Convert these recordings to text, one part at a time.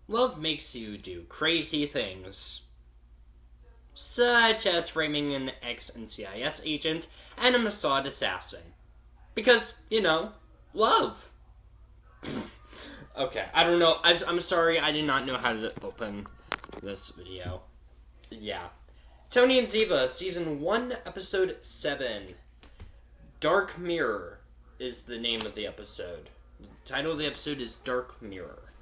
love makes you do crazy things, such as framing an ex-NCIS agent and a Mossad assassin. Because, love. Okay, I don't know. I'm sorry, I did not know how to open this video. Yeah. Tony and Ziva, Season 1, Episode 7. Dark Mirror is the name of the episode. The title of the episode is Dark Mirror.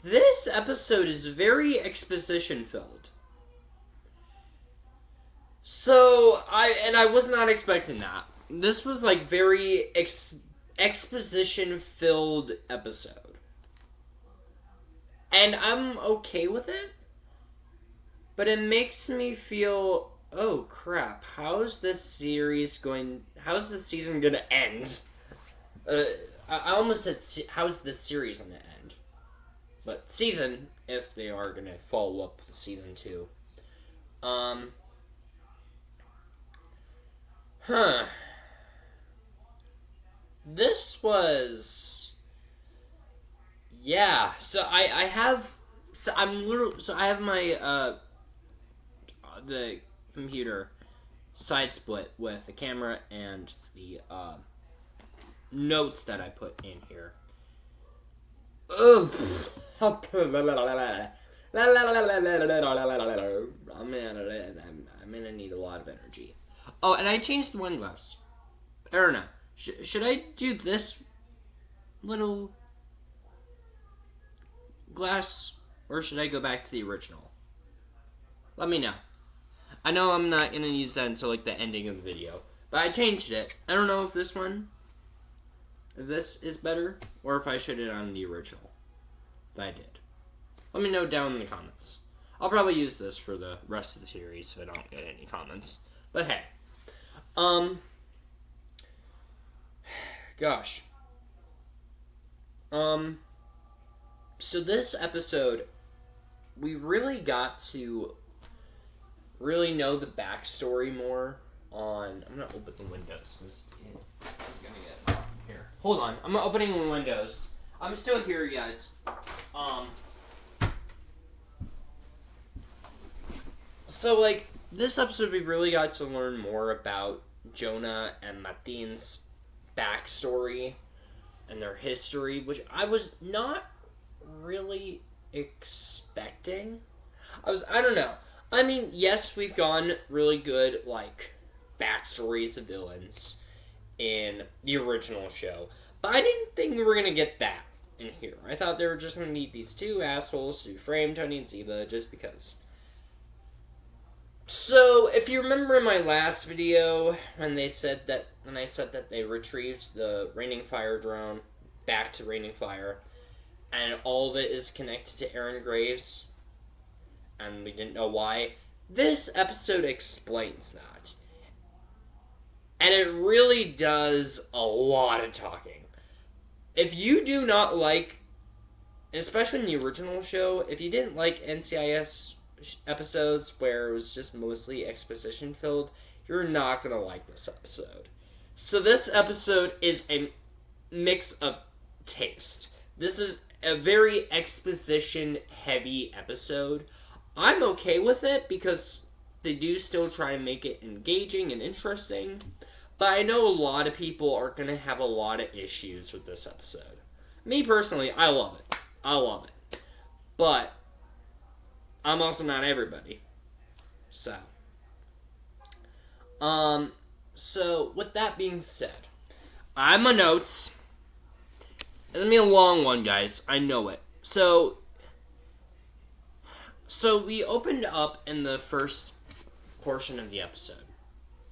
This episode is very exposition-filled. So, I was not expecting that. This was, very exposition-filled episode. And I'm okay with it. But it makes me feel, oh crap, how's this season gonna end? I almost said, how's this series gonna end? But season, if they are gonna follow up with season 2. This was, yeah. So I have my the computer side split with the camera and the notes that I put in here. Ugh. I'm gonna need a lot of energy. Oh, and I changed the wine glass. I don't know. Should I do this little glass, or should I go back to the original? Let me know. I know I'm not gonna use that until the ending of the video, but I changed it. I don't know if this is better, or if I should have done the original that I did. Let me know down in the comments. I'll probably use this for the rest of the series if I don't get any comments. But hey. Gosh. So this episode, we really got to really know the backstory more on... I'm gonna open the windows. It's gonna get... Here. Hold on. I'm opening the windows. I'm still here, you guys. So, this episode we really got to learn more about Jonah and Martine's backstory and their history, which I was not really expecting. I don't know. I mean, yes, we've gotten really good, backstories of villains in the original show, but I didn't think we were going to get that in here. I thought they were just going to meet these two assholes who framed Tony and Ziva just because. So, if you remember in my last video, when I said that they retrieved the Raining Fire drone back to Raining Fire, and all of it is connected to Aaron Graves, and we didn't know why, this episode explains that. And it really does a lot of talking. If you do not like, especially in the original show, if you didn't like NCIS episodes where it was just mostly exposition filled, you're not gonna like this episode. So this episode is a mix of taste. This is a very exposition heavy episode. I'm okay with it because they do still try and make it engaging and interesting, but I know a lot of people are gonna have a lot of issues with this episode. Me personally, I love it. But I'm also not everybody. So with that being said, I have my notes. It's gonna be a long one, guys. I know it. So we opened up in the first portion of the episode.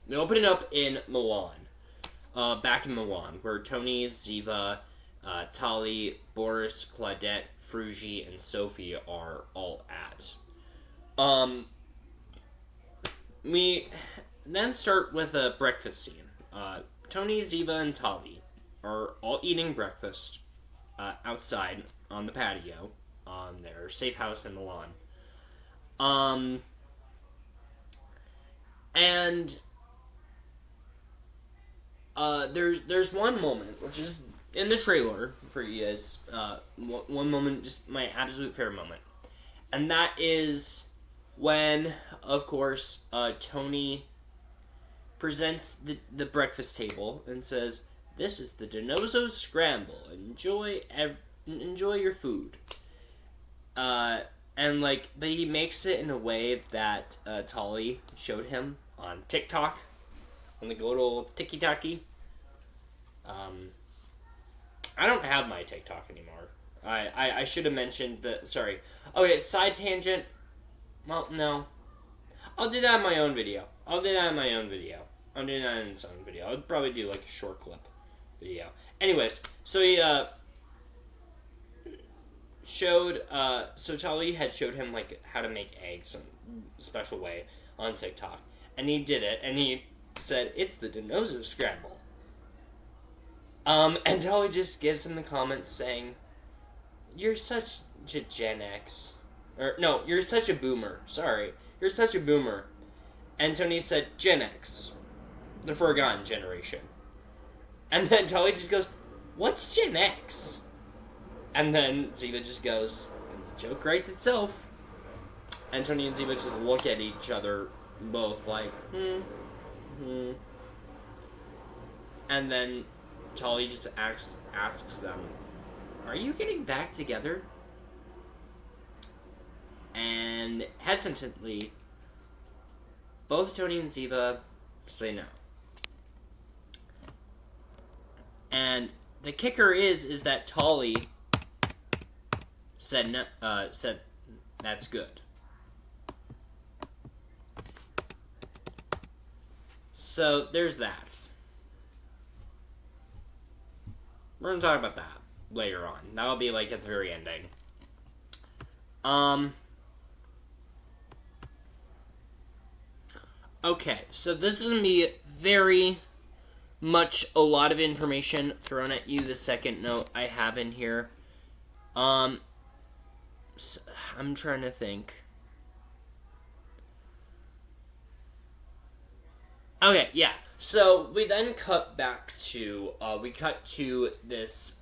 We opened up in Milan. Back in Milan, where Tony, Ziva, Tali, Boris, Claudette, Frugy, and Sophie are all at. We then start with a breakfast scene. Tony, Ziva, and Tali are all eating breakfast outside on the patio on their safe house in Milan. And there's one moment, which is in the trailer for you guys, one moment, just my absolute favorite moment. And that is when, of course, Tony presents the breakfast table and says, "This is the Dinozo Scramble. Enjoy your food." And but he makes it in a way that Tolly showed him on TikTok, on the good old Tiki-Taki. I don't have my TikTok anymore. I should have mentioned that. Sorry. Okay, side tangent. Well, no. I'll do that in my own video. I'll do that in its own video. I'll probably do a short clip video. Anyways, so he showed. So Tali had showed him how to make eggs in a special way on TikTok, and he did it, and he said it's the Dinozo Scramble. And Tali just gives him the comments saying, "You're such a Gen X. Or, no, you're such a boomer. Sorry. You're such a boomer." And Tony said, "Gen X. The forgotten generation." And then Tali just goes, "What's Gen X?" And then Ziva just goes, and the joke writes itself. And Tony and Ziva just look at each other, both And then Tali just asks them, "Are you getting back together?" And hesitantly, both Tony and Ziva say no. And the kicker is that Tali said no, said that's good. So there's that. We're gonna talk about that later on. That'll be at the very ending. Okay, so this is gonna be very much a lot of information thrown at you. The second note I have in here. So I'm trying to think. Okay, yeah. So we then cut back to this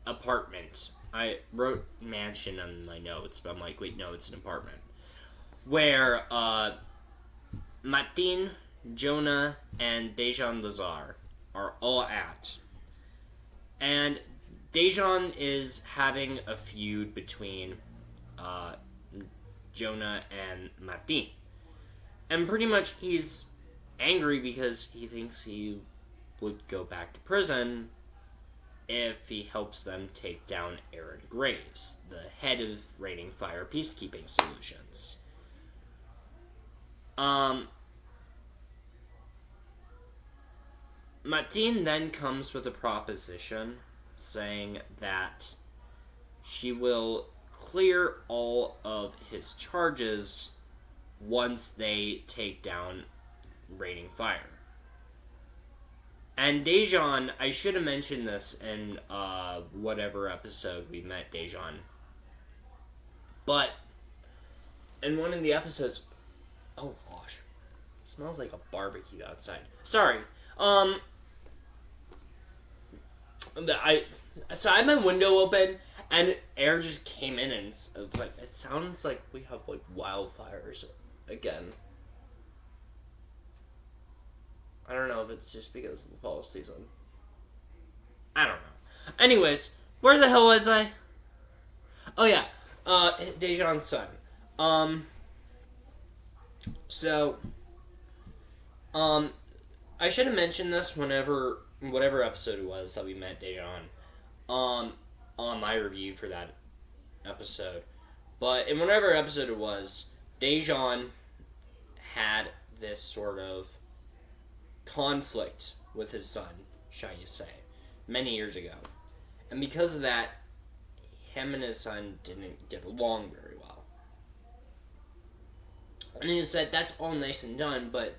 apartment. I wrote mansion on my notes, but I'm like, wait, no, it's an apartment. Where Martine, Jonah, and Dejan Lazar are all at. And Dejan is having a feud between Jonah and Martine. And pretty much he's angry because he thinks he would go back to prison if he helps them take down Aaron Graves, the head of Raining Fire Peacekeeping Solutions. Martine then comes with a proposition saying that she will clear all of his charges once they take down Raining Fire. And Dejan, I should have mentioned this in whatever episode we met Dejan. But in one of the episodes, oh gosh, it smells like a barbecue outside. Sorry. I had my window open and air just came in and it sounds like we have wildfires again. I don't know if it's just because of the fall season. I don't know. Anyways, where the hell was I? Oh yeah, Dejan's son. I should have mentioned this whatever episode it was that we met Dejan, on my review for that episode. But in whatever episode it was, Dejan had this sort of conflict with his son, shall you say, many years ago. And because of that, him and his son didn't get along very well. And he said, that's all nice and done, but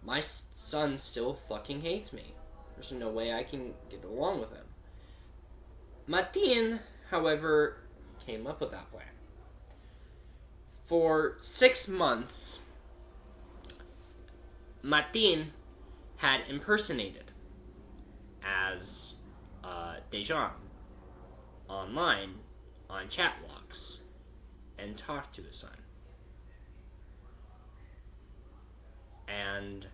my son still fucking hates me. There's no way I can get along with him. Martine, however, came up with that plan. For 6 months, Martine had impersonated as Dejan online on chat logs and talked to his son. And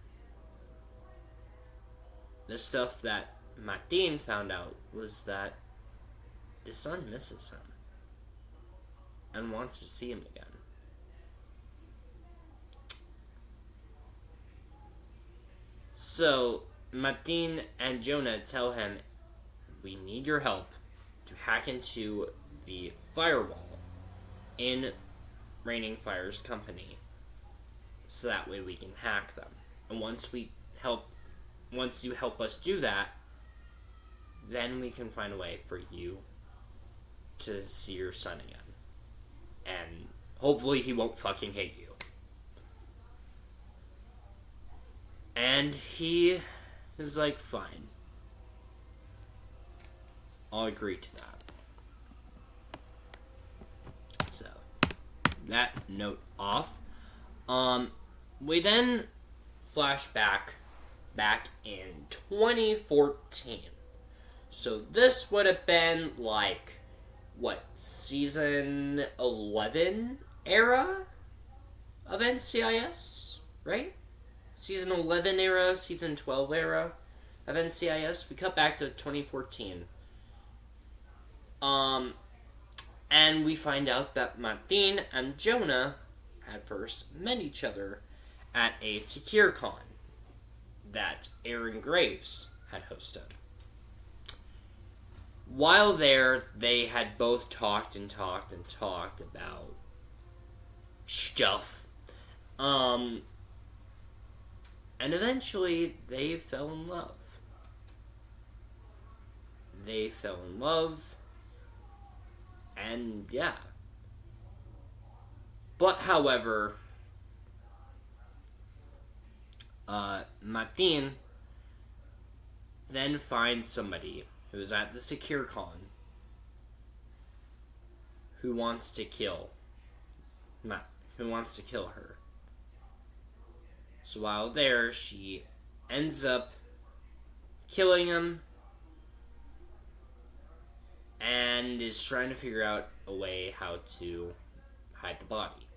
the stuff that Martine found out was that his son misses him and wants to see him again. So Martine and Jonah tell him, we need your help to hack into the firewall in Raining Fire's company, so that way we can hack them. And once you help us do that, then we can find a way for you to see your son again. And hopefully he won't fucking hate you. And he is like, fine. I'll agree to that. So, that note off. We then flash back in 2014. So this would have been like, what, season 11 era of NCIS, right? Season 11 era, season 12 era of NCIS. We cut back to 2014. And we find out that Martine and Jonah had first met each other at a secure con that Aaron Graves had hosted. While there, they had both talked about stuff. And eventually, they fell in love. And yeah. But however, Martine then finds somebody who's at the secure con who wants to kill her. So while there, she ends up killing him and is trying to figure out a way how to hide the body.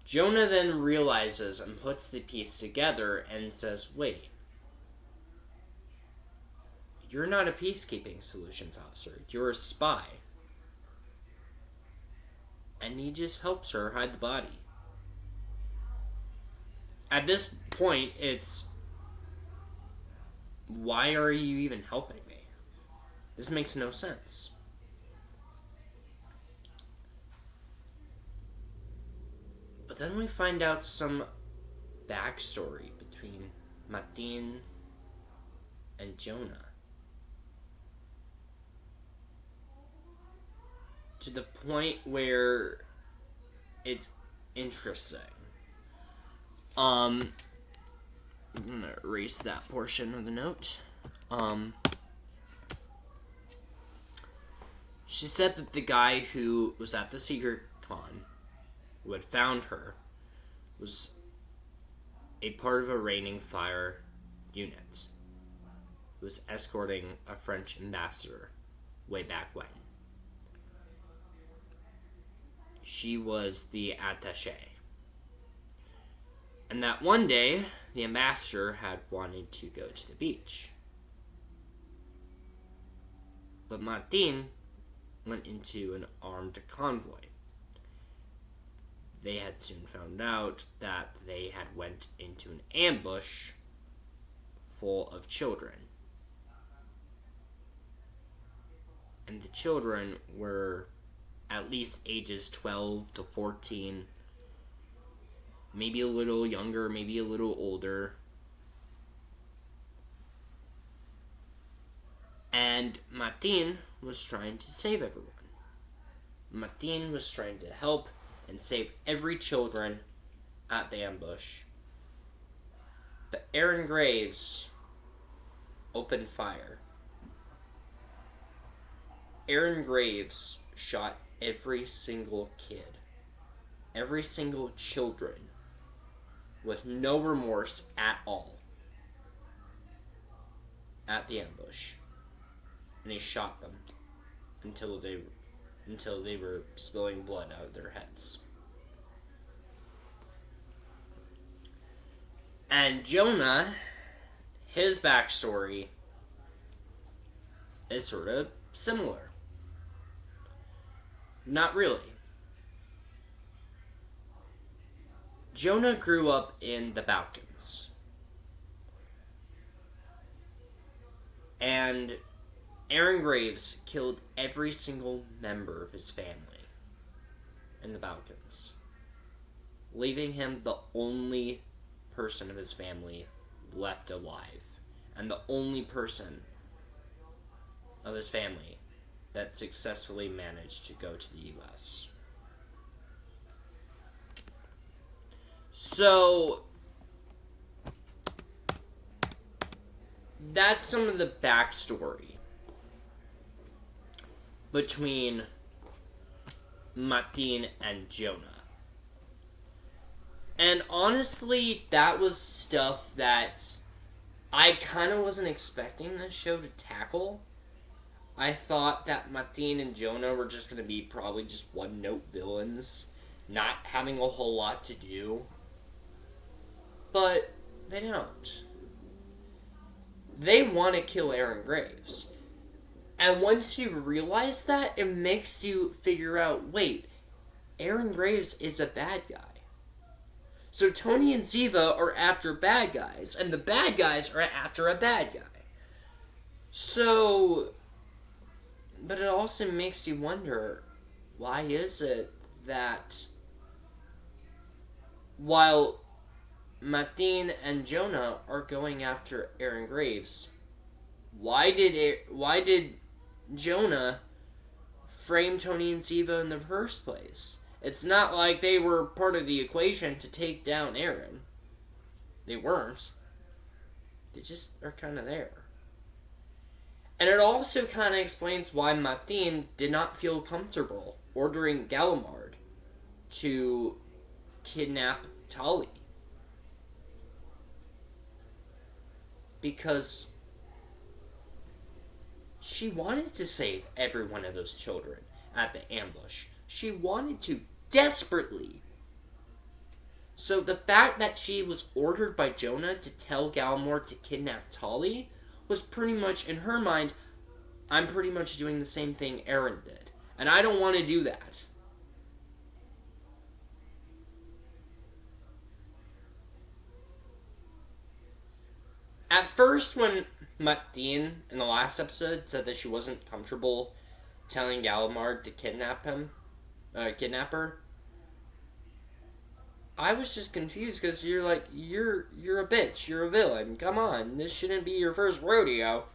Jonah then realizes and puts the piece together and says, wait, you're not a peacekeeping solutions officer, you're a spy. And he just helps her hide the body. At this point, it's, why are you even helping me? This makes no sense. But then we find out some backstory between Martine and Jonah. To the point where it's interesting. I'm gonna erase that portion of the note. She said that the guy who was at the secret con, who had found her, was a part of a Raining Fire unit who was escorting a French ambassador way back when. She was the attaché. And that one day, the ambassador had wanted to go to the beach. But Martine went into an armed convoy. They had soon found out that they had went into an ambush full of children. And the children were at least ages 12 to 14, maybe a little younger, maybe a little older. And Martine was trying to save everyone. Martine was trying to help and save every children at the ambush. But Aaron Graves opened fire. Aaron Graves shot every single kid, every single children, with no remorse at all. at the ambush, and he shot them until they were spilling blood out of their heads. And Jonah, his backstory is sort of similar. Not really. Jonah grew up in the Balkans. And Aaron Graves killed every single member of his family in the Balkans, leaving him the only person of his family left alive, and the only person of his family that successfully managed to go to the U.S. So, that's some of the backstory between Martine and Jonah. And honestly, that was stuff that I kind of wasn't expecting this show to tackle. I thought that Martine and Jonah were just going to be probably just one-note villains, not having a whole lot to do. But they don't. They want to kill Aaron Graves. And once you realize that, it makes you figure out, wait, Aaron Graves is a bad guy. So Tony and Ziva are after bad guys, and the bad guys are after a bad guy. So, but it also makes you wonder, why is it that while Martine and Jonah are going after Aaron Graves, why did Jonah frame Tony and Ziva in the first place? It's not like they were part of the equation to take down Aaron. They weren't. They just are kind of there. And it also kind of explains why Martine did not feel comfortable ordering Gallimard to kidnap Tali. Because she wanted to save every one of those children at the ambush. She wanted to desperately. So the fact that she was ordered by Jonah to tell Gallimard to kidnap Tali was pretty much, in her mind, I'm pretty much doing the same thing Aaron did. And I don't want to do that. At first, when Martine, in the last episode, said that she wasn't comfortable telling Gallimard to kidnap her, I was just confused, because you're like, you're a bitch, you're a villain, come on, this shouldn't be your first rodeo.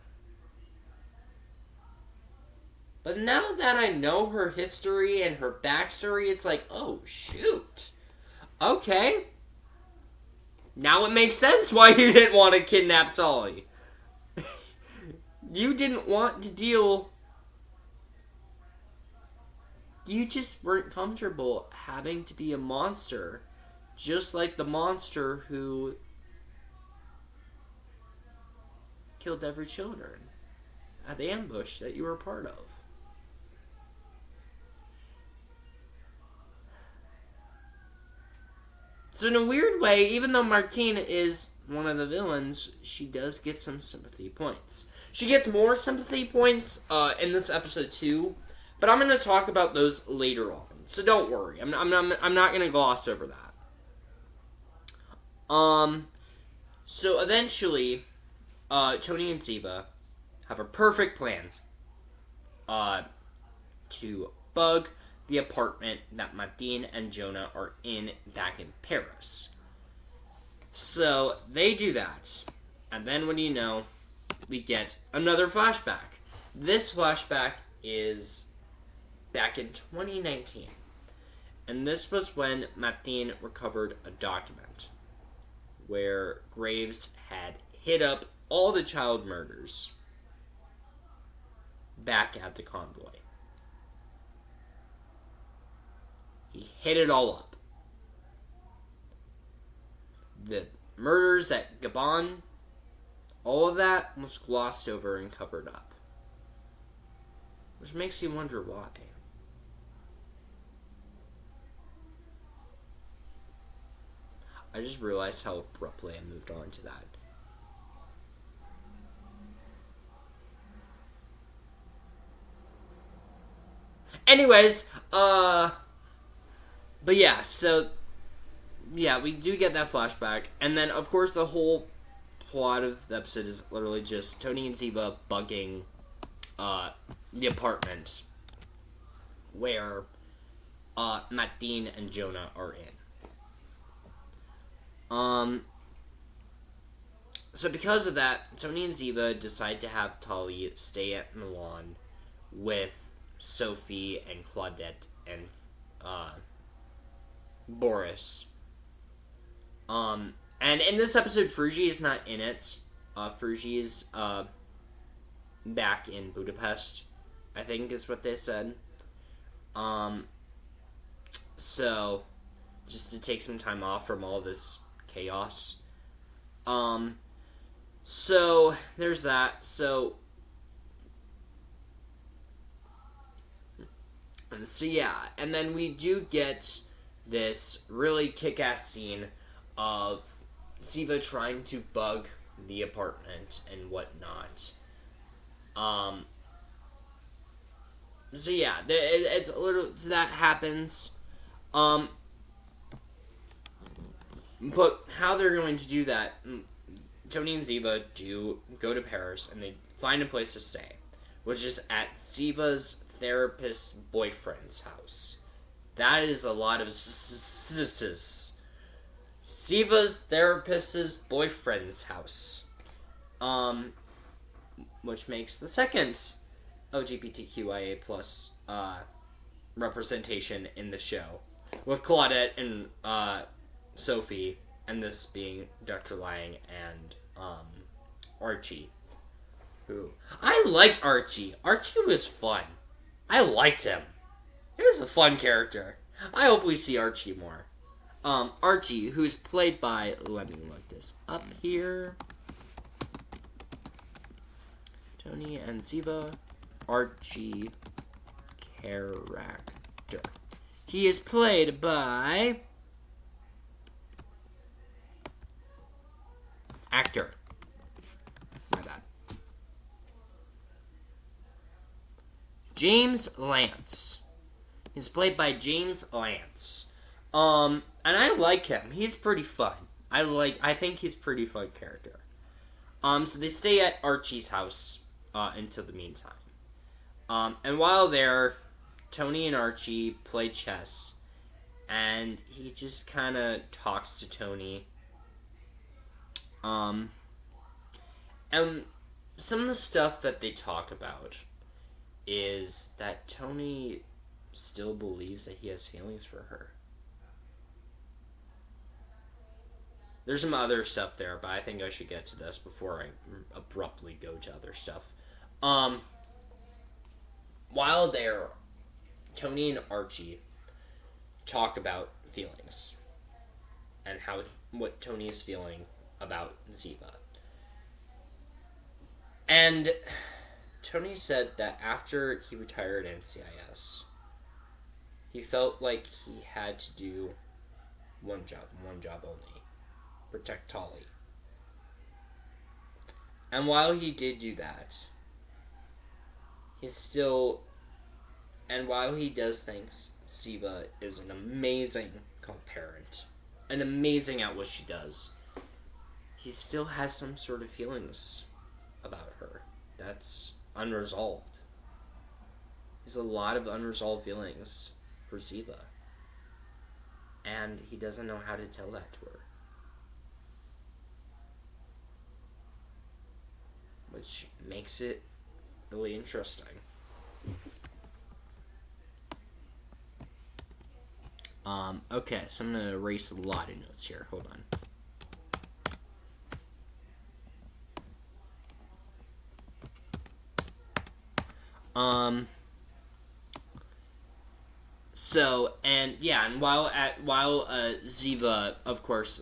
But now that I know her history and her backstory, it's like, oh, shoot. Okay. Now it makes sense why you didn't want to kidnap Tali. You didn't want to deal... You just weren't comfortable having to be a monster, just like the monster who killed every children at the ambush that you were a part of. So in a weird way, even though Martine is one of the villains, she does get some sympathy points. She gets more sympathy points in this episode too, but I'm going to talk about those later on. So don't worry, I'm not going to gloss over that. So eventually, Tony and Ziva have a perfect plan to bug the apartment that Martine and Jonah are in back in Paris. So they do that, and then what do you know? We get another flashback. This flashback is back in 2019, and this was when Martine recovered a document where Graves had hid up all the child murders back at the convoy. He hid it all up. The murders at Gabon, all of that was glossed over and covered up. Which makes you wonder why. I just realized how abruptly I moved on to that. Anyways, but yeah, so, yeah, we do get that flashback, and then, of course, the whole plot of the episode is literally just Tony and Ziva bugging, the apartment where, Martine and Jonah are in. So because of that, Tony and Ziva decide to have Tali stay at Milan with Sophie and Claudette and, Boris. And in this episode, Frugy is not in it. Frugy is, back in Budapest, I think is what they said. So, just to take some time off from all this chaos. So, there's that. So yeah, and then we do get this really kick-ass scene of Ziva trying to bug the apartment and whatnot. So yeah, it's a little, so that happens. But how they're going to do that, Tony and Ziva do go to Paris and they find a place to stay, which is at Ziva's therapist boyfriend's house. That is a lot of Ziva's therapist's boyfriend's house. Which makes the second LGBTQIA plus representation in the show, with Claudette and Sophie, and this being Dr. Lang and Archie. Who I liked Archie. Archie was fun. I liked him. He was a fun character. I hope we see Archie more. Archie, who's played by, let me look this up here. Tony and Ziva, Archie character. He is played by actor. My bad. James Lance. He's played by James Lance. And I like him. He's pretty fun. I think he's a pretty fun character. So they stay at Archie's house until the meantime. And while there, Tony and Archie play chess, and he just kind of talks to Tony. And some of the stuff that they talk about is that Tony still believes that he has feelings for her. There's some other stuff there, but I think I should get to this before I abruptly go to other stuff. While there, Tony and Archie talk about feelings and what Tony is feeling about Ziva. And Tony said that after he retired NCIS, he felt like he had to do one job only: protect Tali. And while he did do that, while he does think Ziva is an amazing co-parent, and amazing at what she does, he still has some sort of feelings about her that's unresolved. There's a lot of unresolved feelings for Ziva, and he doesn't know how to tell that to her, which makes it really interesting. Okay, so I'm gonna erase a lot of notes here. Hold on. So, and while Ziva, of course,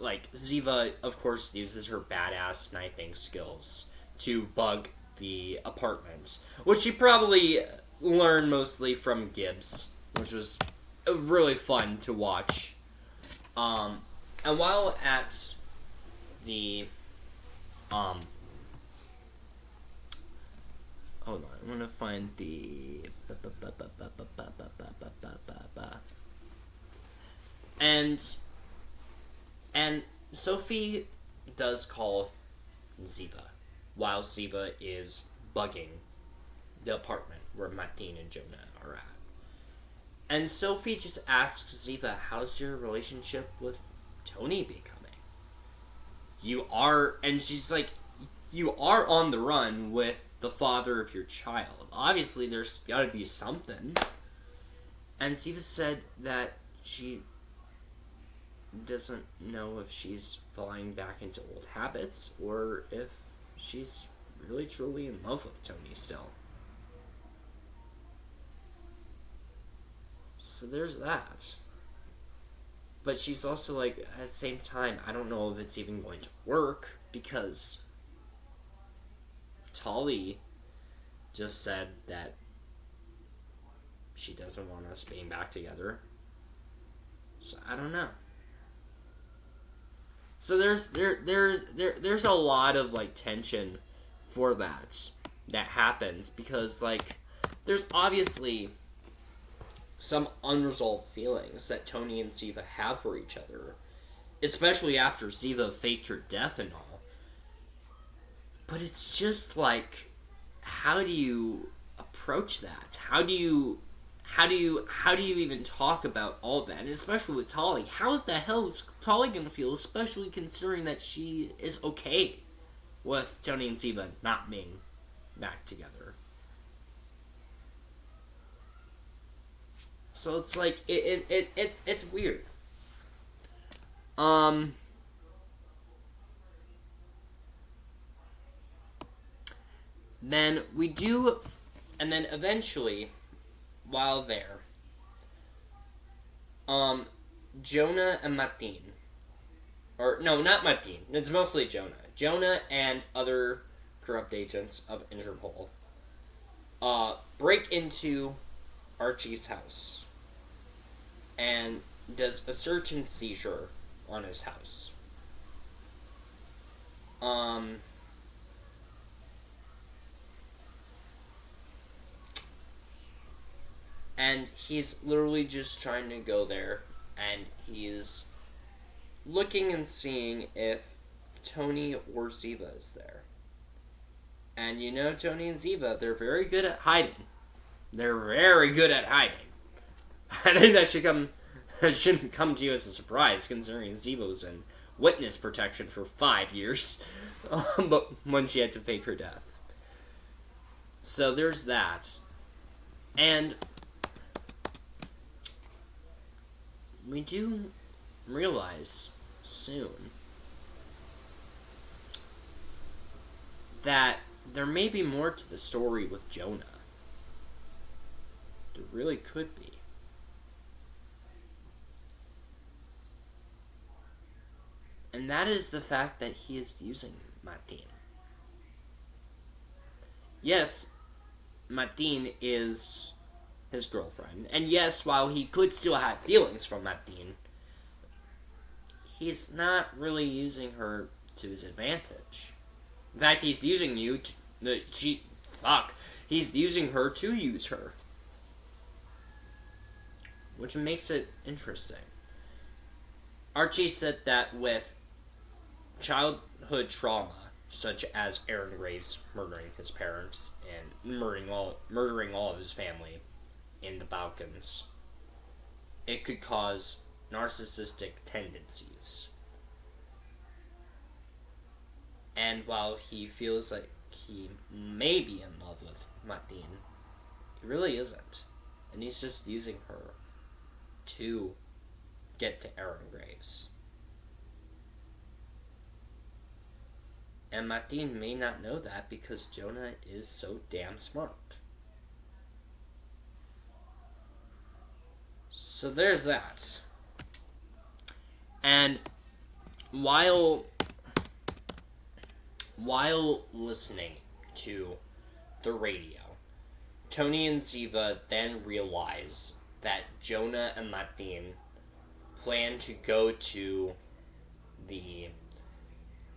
uses her badass sniping skills to bug the apartment, which she probably learned mostly from Gibbs, which was really fun to watch. And while at the hold on, I'm gonna find the and Sophie does call Ziva while Ziva is bugging the apartment where Martine and Jonah are at. And Sophie just asks Ziva, how's your relationship with Tony becoming? And she's like, you are on the run with the father of your child. Obviously, there's gotta be something. And Ziva said that she doesn't know if she's falling back into old habits or if she's really truly in love with Tony still. So there's that. But she's also like, at the same time, I don't know if it's even going to work because Tali just said that she doesn't want us being back together. So I don't know. So there's a lot of like tension for that happens because like there's obviously some unresolved feelings that Tony and Ziva have for each other, especially after Ziva faked her death and all. But it's just like, how do you approach that? How do you even talk about all that? And especially with Tali, how the hell is Tali gonna feel, especially considering that she is okay with Tony and Ziva not being back together? So it's like it's weird. Then we do, and then eventually, while there, Jonah and Martine, or no, not Martine. It's mostly Jonah. Jonah and other corrupt agents of Interpol break into Archie's house and does a search and seizure on his house. And he's literally just trying to go there, and he's looking and seeing if Tony or Ziva is there. And you know Tony and Ziva, they're very good at hiding. They're very good at hiding. I think that shouldn't come to you as a surprise, considering Ziva was in witness protection for 5 years, but when she had to fake her death. So there's that. And we do realize soon that there may be more to the story with Jonah. There really could be. And that is the fact that he is using Martine. Yes, Martine is his girlfriend. And yes, while he could still have feelings for Martine, he's not really using her to his advantage. In fact, he's using he's using her to use her. Which makes it interesting. Archie said that with childhood trauma, such as Aaron Graves murdering his parents and murdering all of his family in the Balkans, it could cause narcissistic tendencies. And while he feels like he may be in love with Martine, he really isn't. And he's just using her to get to Aaron Graves. And Martine may not know that because Jonah is so damn smart. So there's that. And while While listening to the radio, Tony and Ziva then realize that Jonah and Martine plan to go to the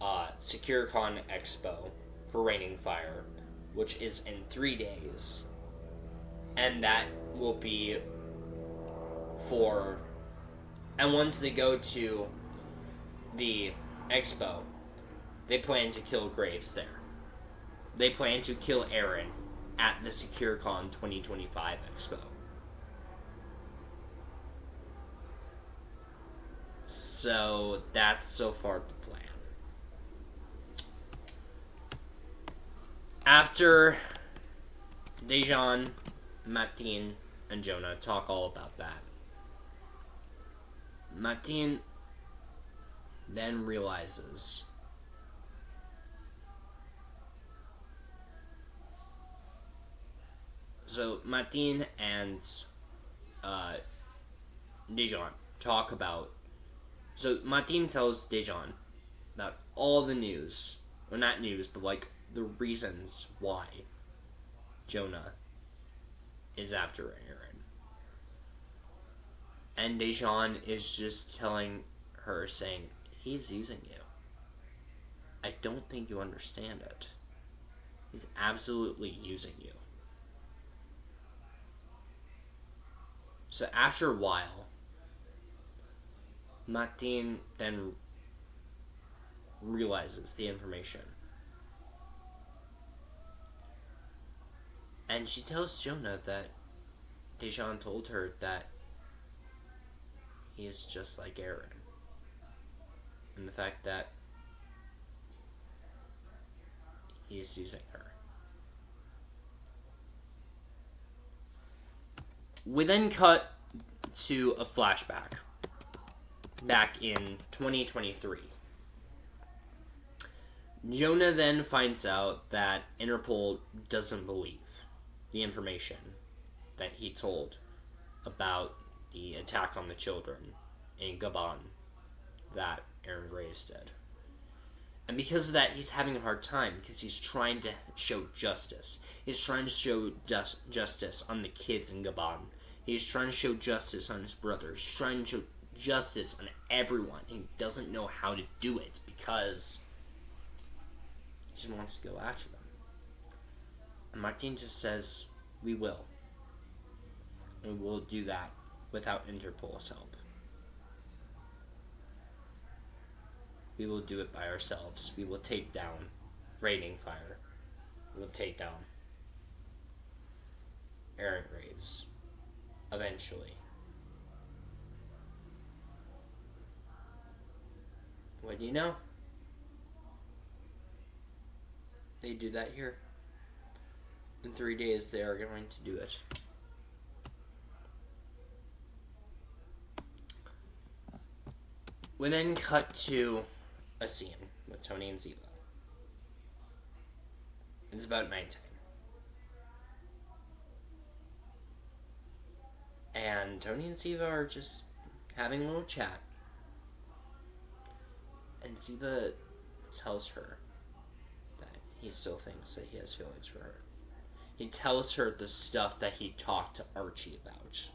SecureCon Expo for Raining Fire, which is in 3 days. And that will be and once they go to the expo, they plan to kill Graves there. They plan to kill Aaron at the SecureCon 2025 expo. So that's so far the plan. After Dejan, Martine, and Jonah talk all about that, Martine then realizes so Martine and Dejan talk about. So Martine tells Dejan about all the news, or not news, but like the reasons why Jonah is after Aaron. And Dejan is just telling her, saying, he's using you. I don't think you understand it. He's absolutely using you. So after a while, Martine then realizes the information. And she tells Jonah that Dejan told her that he is just like Aaron. And the fact that he is using her. We then cut to a flashback back in 2023. Jonah then finds out that Interpol doesn't believe the information that he told about the attack on the children in Gabon that Aaron Graves did. And because of that, he's having a hard time because he's trying to show justice. He's trying to show justice on the kids in Gabon. He's trying to show justice on his brothers. He's trying to show justice on everyone. He doesn't know how to do it because he just wants to go after them. And Martine just says, we will. And we'll do that without Interpol's help. We will do it by ourselves. We will take down Raining Fire. We will take down Aaron Graves. Eventually. What do you know? They do that here. In 3 days, they are going to do it. We then cut to a scene with Tony and Ziva. It's about nighttime. And Tony and Ziva are just having a little chat. And Ziva tells her that he still thinks that he has feelings for her. He tells her the stuff that he talked to Archie about.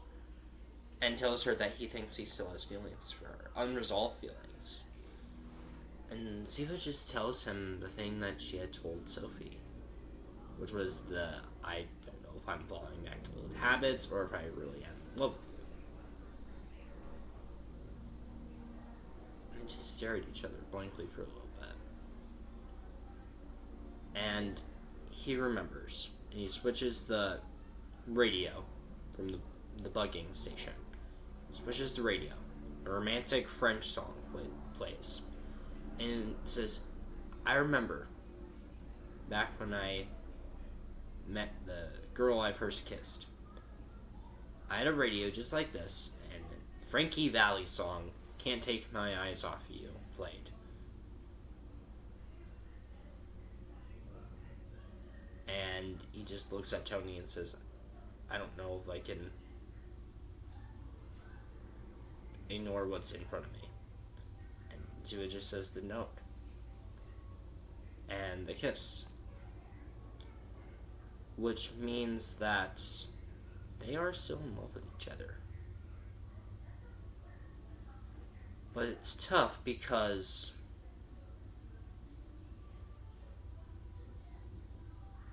And tells her that he thinks he still has feelings for her. Unresolved feelings. And Ziva just tells him the thing that she had told Sophie. Which was I don't know if I'm falling back to old habits or if I really am in love with you. And they just stare at each other blankly for a little bit. And he remembers. And he switches the radio from the bugging station. He switches the radio. A romantic French song plays. And it says, I remember back when I met the girl I first kissed. I had a radio just like this, and Frankie Valli song, Can't Take My Eyes Off You, played. And he just looks at Tony and says, I don't know if I can ignore what's in front of me. And Ziva just says the note. and they kiss. Which means that they are still in love with each other. But it's tough because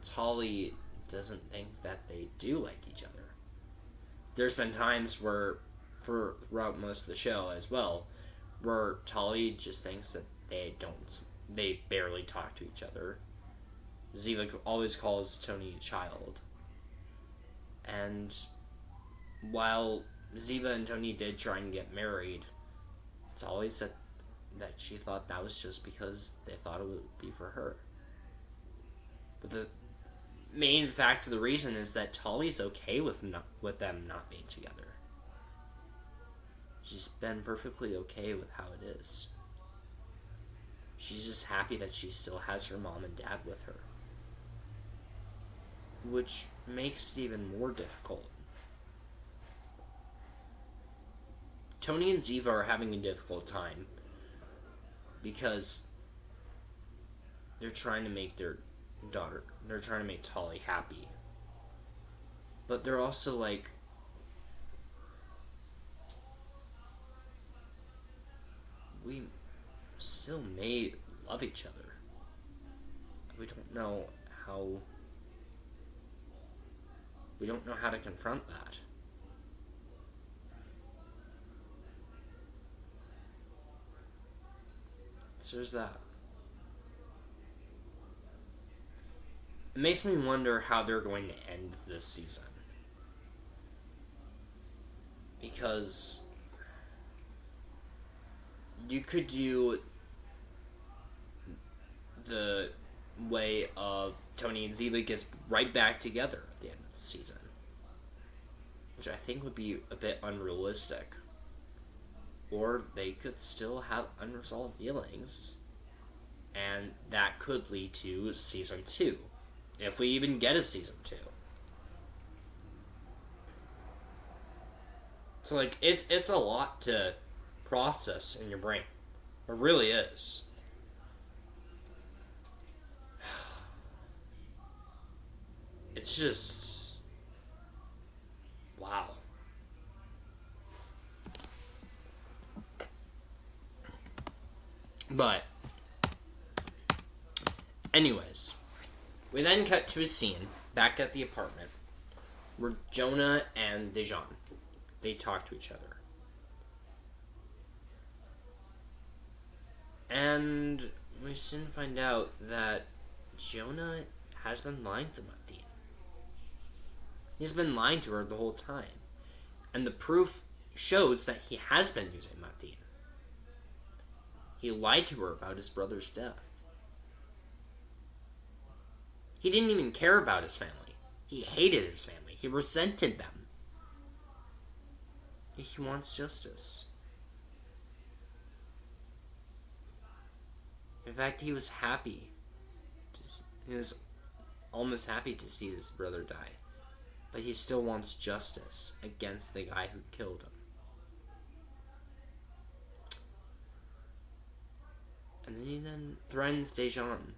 Tali doesn't think that they do like each other. There's been times where, throughout most of the show as well, where Tali just thinks that they barely talk to each other. Ziva always calls Tony a child. And while Ziva and Tony did try and get married, Tali said that she thought that was just because they thought it would be for her. But the main fact of the reason is that Tali's okay with them not being together. She's been perfectly okay with how it is. She's just happy that she still has her mom and dad with her. Which makes it even more difficult. Tony and Ziva are having a difficult time because they're trying to make they're trying to make Tali happy. But they're also like, we still may love each other. We don't know how to confront that. So there's that. It makes me wonder how they're going to end this season. Because you could do the way of Tony and Ziva gets right back together at the end of the season, which I think would be a bit unrealistic. Or they could still have unresolved feelings, and that could lead to season 2, if we even get a season 2. So like it's a lot to process in your brain. It really is. It's just wow. But anyways, we then cut to a scene back at the apartment where Jonah and Dejan, they talk to each other. And we soon find out that Jonah has been lying to Martine. He's been lying to her the whole time. And the proof shows that he has been using Martine. He lied to her about his brother's death. He didn't even care about his family. He hated his family. He resented them. He wants justice. In fact, he was happy. He was almost happy to see his brother die. But he still wants justice against the guy who killed him. And then he then threatens Dejan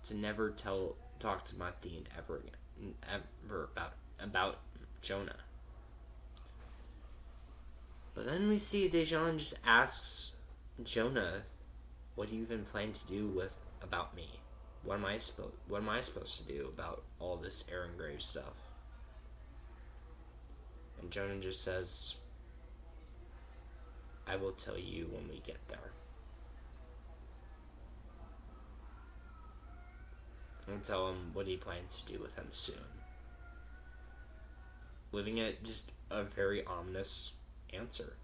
to never talk to Martine ever again, ever about Jonah. But then we see Dejan just asks Jonah, "What do you even plan to do about me? What am I supposed to do about all this Aaron Graves stuff?" And Jonah just says, "I will tell you when we get there." And tell him what he plans to do with him soon. Leaving it just a very ominous answer.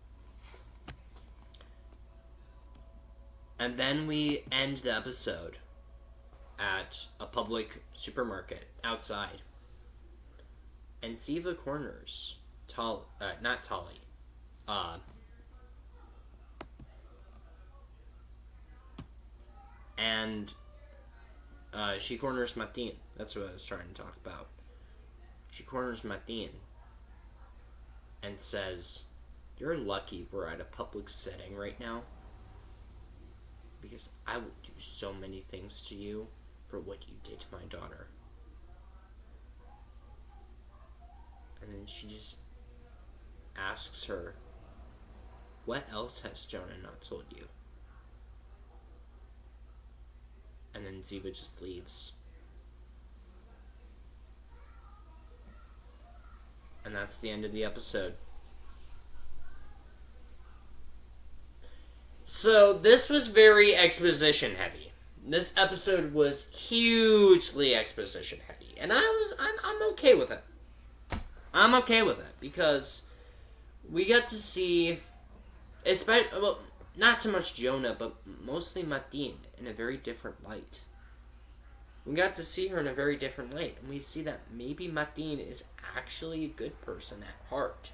And then we end the episode at a public supermarket outside. And Ziva corners not Tali. And she corners Martine. That's what I was trying to talk about. She corners Martine and says, "You're lucky we're at a public setting right now. because I would do so many things to you for what you did to my daughter. And then she just asks her, what else has Jonah not told you? And then Ziva just leaves. And that's the end of the episode. So, this was very exposition heavy. This episode was hugely exposition heavy. And I'm okay with it. I'm okay with it, because we got to see, well, not so much Jonah, but mostly Martine in a very different light. We got to see her in a very different light, and we see that maybe Martine is actually a good person at heart.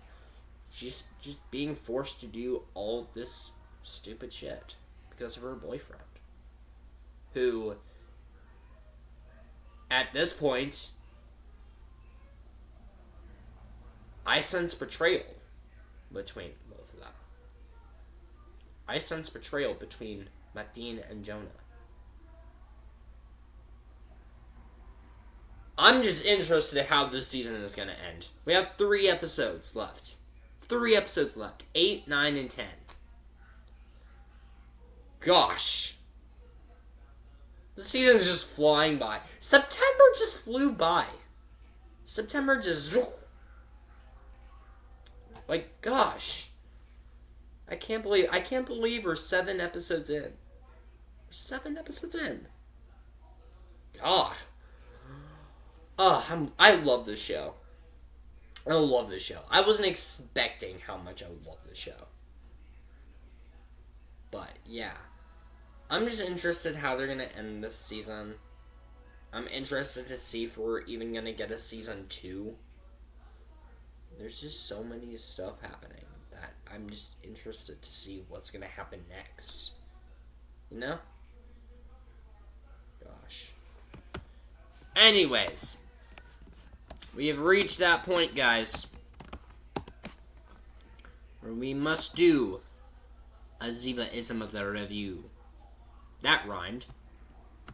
She's just being forced to do all this stupid shit because of her boyfriend, who, at this point, I sense betrayal between both of them. I sense betrayal between Martine and Jonah. I'm just interested in how this season is going to end. We have 3 episodes left. 3 episodes left. 8, 9, and 10. Gosh. The season is just flying by. September just flew by. September just... Like, gosh. I can't believe we're 7 episodes in. 7 episodes in. God. I love this show. I love this show. I wasn't expecting how much I love this show. But, yeah. I'm just interested how they're going to end this season. I'm interested to see if we're even going to get a season 2. There's just so many stuff happening that I'm just interested to see what's going to happen next. You know? Gosh. Anyways. We have reached that point, guys, where we must do a ZIVA-ISM of the review. That rhymed.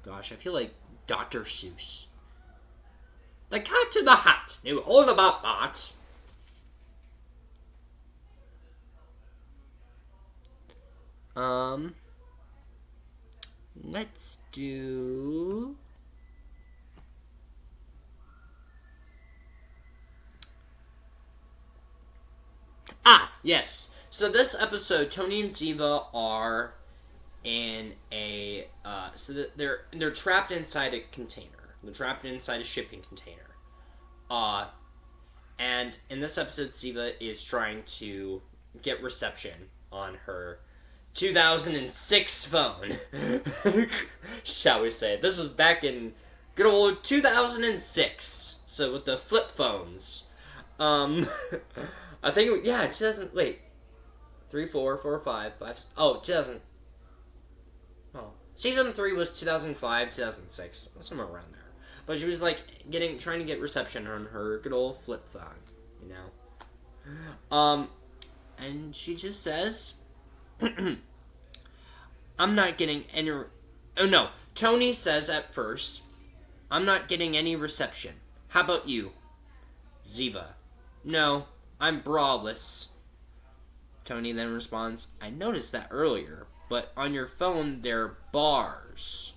Gosh, I feel like Dr. Seuss. The cat in the hat knew all about bats. Let's do... Yes. So this episode, Tony and Ziva are in a they're trapped inside a container. They're trapped inside a shipping container. And in this episode, Ziva is trying to get reception on her 2006 phone. Shall we say? This was back in good old 2006. So with the flip phones. I think, 2000, wait. 3, 4, 4, 5, 5, 2000. Oh. Season 3 was 2005, 2006. Somewhere around there. But she was, trying to get reception on her good old flip phone, you know? And she just says, I'm not getting any, oh no, Tony says at first, I'm not getting any reception. How about you? Ziva, no. I'm braless. Tony then responds, I noticed that earlier, but on your phone there are bars.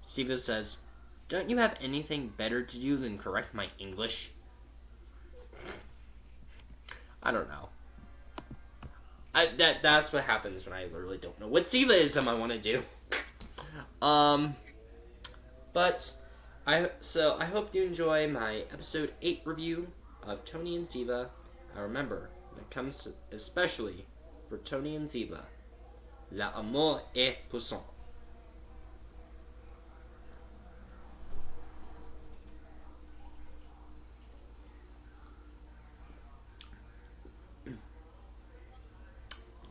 Ziva says, don't you have anything better to do than correct my English? I don't know. That's what happens when I literally don't know what ZIVA-ISM I want to do. But I hope you enjoy my episode 8 review of Tony and Ziva. Remember, when it comes to, especially for Tony and Ziva, l'amour est puissant.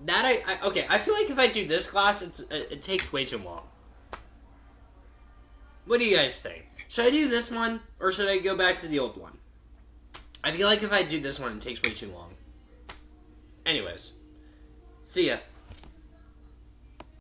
I feel like if I do this class, it takes way too long. What do you guys think? Should I do this one, or should I go back to the old one? I feel like if I do this one, it takes way too long. Anyways, see ya.